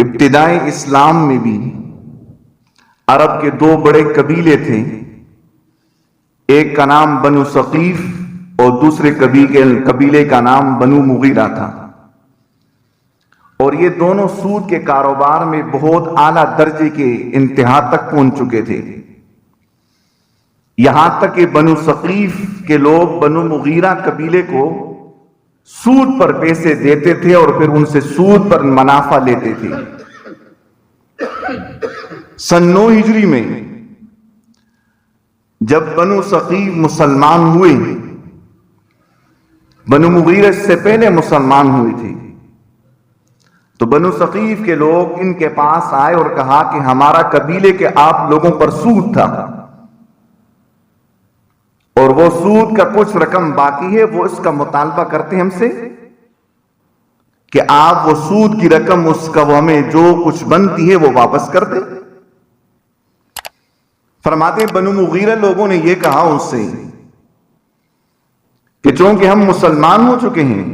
ابتدائی اسلام میں بھی عرب کے دو بڑے قبیلے تھے، ایک کا نام بنو ثقیف اور دوسرے قبیلے کا نام بنو مغیرہ تھا، اور یہ دونوں سود کے کاروبار میں بہت اعلیٰ درجے کے انتہا تک پہنچ چکے تھے، یہاں تک کہ بنو ثقیف کے لوگ بنو مغیرہ قبیلے کو سود پر پیسے دیتے تھے اور پھر ان سے سود پر منافع لیتے تھے۔ سن 9 ہجری میں جب بنو ثقیف مسلمان ہوئے، بنو مغیرہ سے پہلے مسلمان ہوئے تھے، تو بنو ثقیف کے لوگ ان کے پاس آئے اور کہا کہ ہمارا قبیلے کے آپ لوگوں پر سود تھا اور وہ سود کا کچھ رقم باقی ہے، وہ اس کا مطالبہ کرتے ہیں ہم سے کہ آپ وہ سود کی رقم اس کا وہ ہمیں جو کچھ بنتی ہے وہ واپس کر دیں۔ فرماتے ہیں بنو مغیرہ لوگوں نے یہ کہا ان سے کہ چونکہ ہم مسلمان ہو چکے ہیں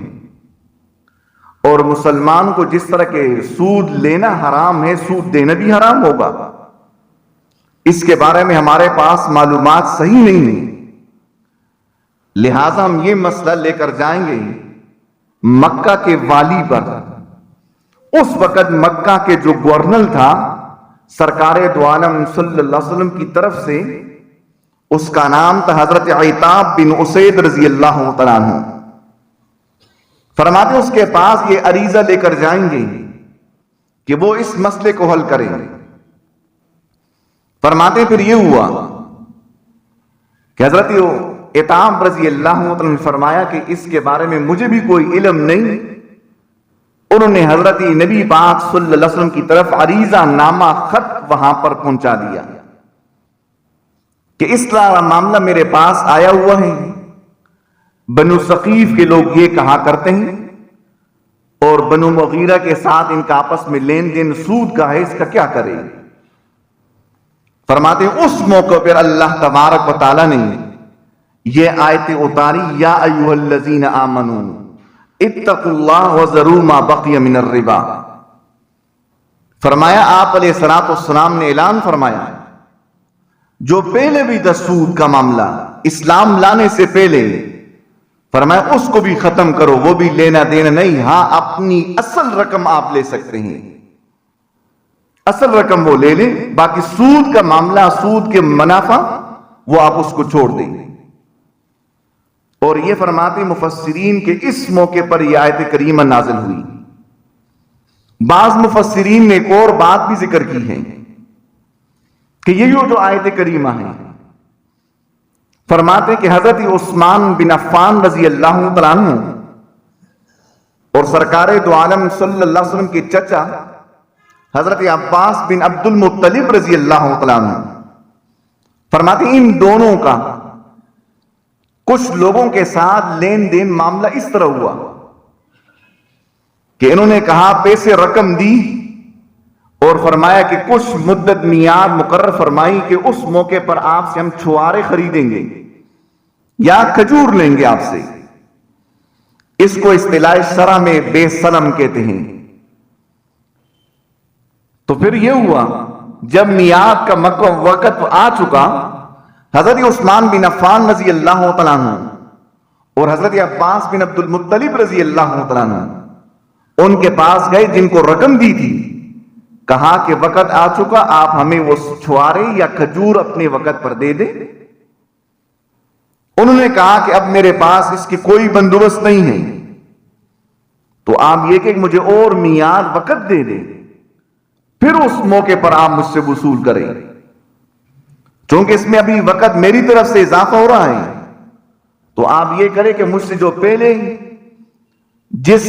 اور مسلمان کو جس طرح کے سود لینا حرام ہے، سود دینا بھی حرام ہوگا، اس کے بارے میں ہمارے پاس معلومات صحیح نہیں ہیں، لہٰذا ہم یہ مسئلہ لے کر جائیں گے مکہ کے والی پر۔ اس وقت مکہ کے جو گورنر تھا، سرکار دو عالم صلی اللہ علیہ وسلم کی طرف سے اس کا نام تھا حضرت عتاب بن اسید رضی اللہ تعالیٰ عنہ۔ فرماتے اس کے پاس یہ عریضہ لے کر جائیں گے کہ وہ اس مسئلے کو حل کریں گے۔ فرماتے پھر یہ ہوا کہ حضرت عتاب رضی اللہ عنہ نے فرمایا کہ اس کے بارے میں مجھے بھی کوئی علم نہیں۔ انہوں نے حضرت نبی پاک صلی اللہ علیہ وسلم کی طرف عریضہ نامہ خط وہاں پر پہنچا دیا کہ اس طرح معاملہ میرے پاس آیا ہوا ہے، بنو ثقیف کے لوگ یہ کہا کرتے ہیں اور بنو مغیرہ کے ساتھ ان کا آپس میں لین دین سود کا ہے، اس کا کیا کرے؟ فرماتے ہیں اس موقع پر اللہ تبارک و تعالیٰ نے یہ آیت اتاری، یا ایھا الذین آمنوا اتقوا اللہ وذروا ما بقی من الربا۔ فرمایا آپ علیہ الصلوۃ والسلام نے اعلان فرمایا جو پہلے بھی تھا سود کا معاملہ اسلام لانے سے پہلے، فرمایا اس کو بھی ختم کرو، وہ بھی لینا دینا نہیں، ہاں اپنی اصل رقم آپ لے سکتے ہیں، اصل رقم وہ لے لیں، باقی سود کا معاملہ، سود کے منافع وہ آپ اس کو چھوڑ دیں۔ اور یہ فرماتے مفسرین کہ اس موقع پر یہ آیت کریمہ نازل ہوئی۔ بعض مفسرین نے ایک اور بات بھی ذکر کی ہے کہ یہ جو آیت کریمہ ہے، فرماتے کہ حضرت عثمان بن عفان رضی اللہ تعالیٰ عنہ اور سرکار دو عالم صلی اللہ علیہ وسلم کے چچا حضرت عباس بن عبد المطلب رضی اللہ تعالیٰ عنہ، فرماتے ان دونوں کا کچھ لوگوں کے ساتھ لین دین معاملہ اس طرح ہوا کہ انہوں نے کہا پیسے رقم دی اور فرمایا کہ کچھ مدت میعاد مقرر فرمائی کہ اس موقع پر آپ سے ہم چھوارے خریدیں گے یا کھجور لیں گے آپ سے، اس کو اصطلاح شرع میں بے سلم کہتے ہیں۔ تو پھر یہ ہوا جب میعاد کا وقت آ چکا، حضرت عثمان بن عفان رضی اللہ تعالیٰ عنہ اور حضرت عباس بن عبد المطلب رضی اللہ تعالیٰ عنہ ان کے پاس گئے جن کو رقم دی تھی، کہا کہ وقت آ چکا، آپ ہمیں وہ چھوارے یا کھجور اپنے وقت پر دے دیں۔ انہوں نے کہا کہ اب میرے پاس اس کی کوئی بندوبست نہیں ہے، تو آپ یہ کہ مجھے اور میعاد وقت دے دیں، پھر اس موقع پر آپ مجھ سے وصول کریں، چونکہ اس میں ابھی وقت میری طرف سے اضافہ ہو رہا ہے، تو آپ یہ کریں کہ مجھ سے جو پہلے جس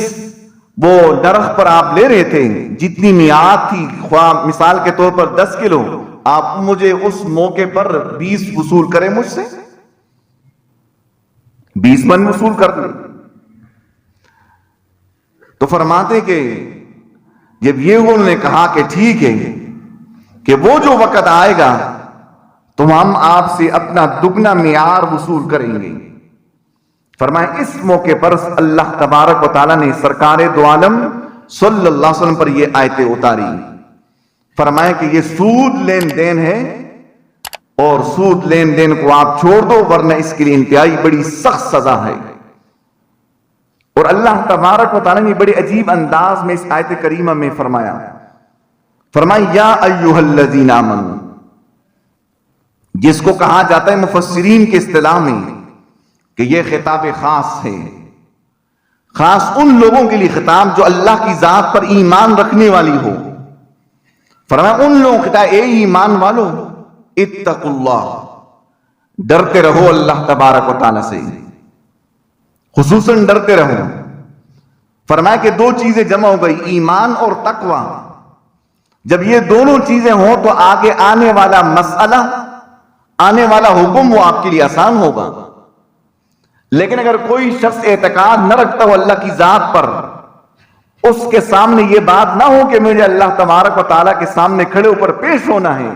وہ نرخ پر آپ لے رہے تھے، جتنی میعاد تھی، خواہ مثال کے طور پر 10 کلو، آپ مجھے اس موقع پر 20 وصول کریں، مجھ سے 20 من وصول کر لیں۔ تو فرماتے کہ جب یہ انہوں نے کہا کہ ٹھیک ہے کہ وہ جو وقت آئے گا تو ہم آپ سے اپنا دگنا معیار وصول کریں گے۔ فرمائے اس موقع پر اللہ تبارک و تعالیٰ نے سرکار دو عالم صلی اللہ علیہ وسلم پر یہ آیتیں اتاری، فرمایا کہ یہ سود لین دین ہے، اور سود لین دین کو آپ چھوڑ دو ورنہ اس کے لیے انتہائی بڑی سخت سزا ہے۔ اور اللہ تبارک و تعالیٰ نے بڑے عجیب انداز میں اس آیت کریمہ میں فرمایا یا ایھا الذین آمنوا، جس کو کہا جاتا ہے مفسرین کے اصطلاح میں کہ یہ خطاب خاص ہے، خاص ان لوگوں کے لیے خطاب جو اللہ کی ذات پر ایمان رکھنے والی ہو۔ فرمایا ان لوگوں کا اے ایمان والو اتقوا اللہ، ڈرتے رہو اللہ تبارک و تعالیٰ سے، خصوصاً ڈرتے رہو۔ فرمایا کہ دو چیزیں جمع ہو گئی، ایمان اور تقوی۔ جب یہ دونوں چیزیں ہوں تو آگے آنے والا مسئلہ، آنے والا حکم وہ آپ کے لیے آسان ہوگا۔ لیکن اگر کوئی شخص اعتقاد نہ رکھتا ہو اللہ کی ذات پر، اس کے سامنے یہ بات نہ ہو کہ مجھے اللہ تبارک و تعالیٰ کے سامنے کھڑے اوپر پیش ہونا ہے،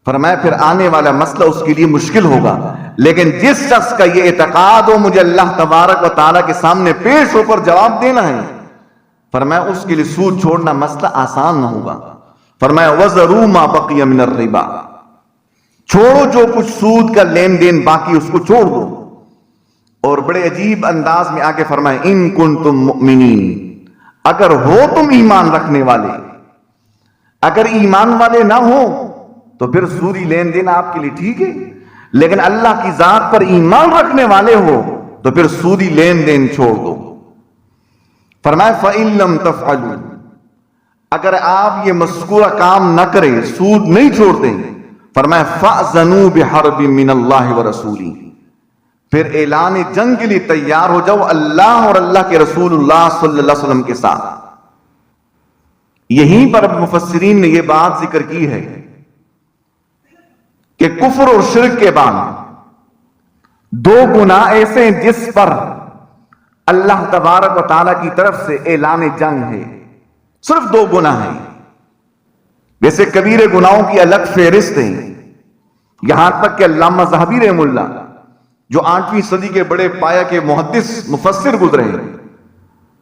فرمایا پھر آنے والا مسئلہ اس کے لیے مشکل ہوگا۔ لیکن جس شخص کا یہ اعتقاد ہو مجھے اللہ تبارک و تعالیٰ کے سامنے پیش ہو کر جواب دینا ہے، فرمایا اس کے لیے سود چھوڑنا مسئلہ آسان نہ ہوگا۔ فرمایا وَذَرُوا مَا بَقِيَ مِنَ الرِّبَا، چھوڑو جو کچھ سود کا لین دین باقی اس کو چھوڑ دو۔ اور بڑے عجیب انداز میں آگے فرمایا ان کنتم مؤمنین، اگر ہو تم ایمان رکھنے والے۔ اگر ایمان والے نہ ہو تو پھر سودی لین دین آپ کے لیے ٹھیک ہے، لیکن اللہ کی ذات پر ایمان رکھنے والے ہو تو پھر سودی لین دین چھوڑ دو۔ فرمایا فَإِن لَمْ تَفْعَلُوا، اگر آپ یہ مذکورہ کام نہ کریں، سود نہیں چھوڑتے، فرمایا فَأْذَنُوا بِحَرْبٍ مِّنَ اللَّهِ وَرَسُولِهِ، پھر اعلان جنگ کے لیے تیار ہو جاؤ اللہ اور اللہ کے رسول اللہ صلی اللہ علیہ وسلم کے ساتھ۔ یہیں پر مفسرین نے یہ بات ذکر کی ہے کہ کفر اور شرک کے بعد دو گناہ ایسے ہیں جس پر اللہ تبارک و تعالیٰ کی طرف سے اعلان جنگ ہے، صرف دو گناہ ہیں۔ ویسے کبیرے گناہوں کی الگ فہرست ہے، یہاں تک کہ علامہ ذہبی رحمہ اللہ جو 8ویں صدی کے بڑے پایا کے محدث مفسر گزرے ہیں،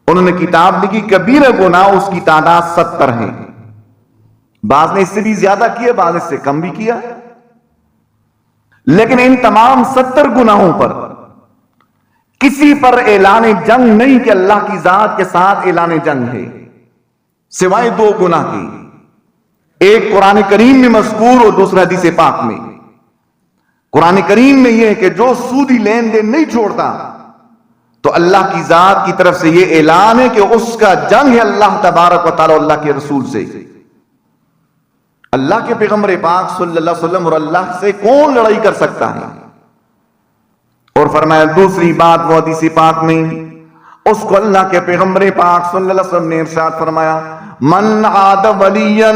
انہوں نے کتاب لکھی کبیرہ گناہ اس کی تعداد 70 ہے۔ بعض نے اس سے بھی زیادہ کیا، بعض اس سے کم بھی کیا، لیکن ان تمام 70 گناہوں پر کسی پر اعلان جنگ نہیں کہ اللہ کی ذات کے ساتھ اعلان جنگ ہے، سوائے دو گناہ کی، ایک قرآن کریم میں مذکور اور دوسرا حدیث پاک میں۔ قرآن کریم میں یہ ہے کہ جو سودی لین دین نہیں چھوڑتا تو اللہ کی ذات کی طرف سے یہ اعلان ہے کہ اس کا جنگ ہے اللہ تبارک و تعالی اللہ کے رسول سے۔ اللہ کے پیغمبر پاک صلی اللہ علیہ وسلم اور اللہ سے کون لڑائی کر سکتا ہے؟ اور فرمایا دوسری بات وہ حدیث پاک میں، اس کو اللہ کے پیغمبر پاک صلی اللہ علیہ وسلم نے ارشاد فرمایا من عاد ولیا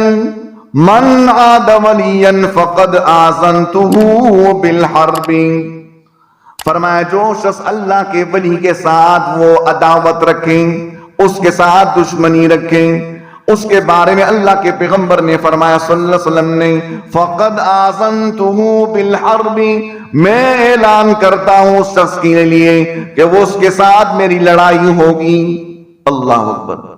فقد آذنته بالحرب، فرمایا جو شخص اللہ کے ولی کے ساتھ وہ عداوت رکھیں، اس کے ساتھ دشمنی رکھیں، اس کے بارے میں اللہ کے پیغمبر نے فرمایا صلی اللہ علیہ وسلم نے فقد آذنته بالحرب، میں اعلان کرتا ہوں اس شخص کے لیے کہ وہ اس کے ساتھ میری لڑائی ہوگی۔ اللہ اکبر۔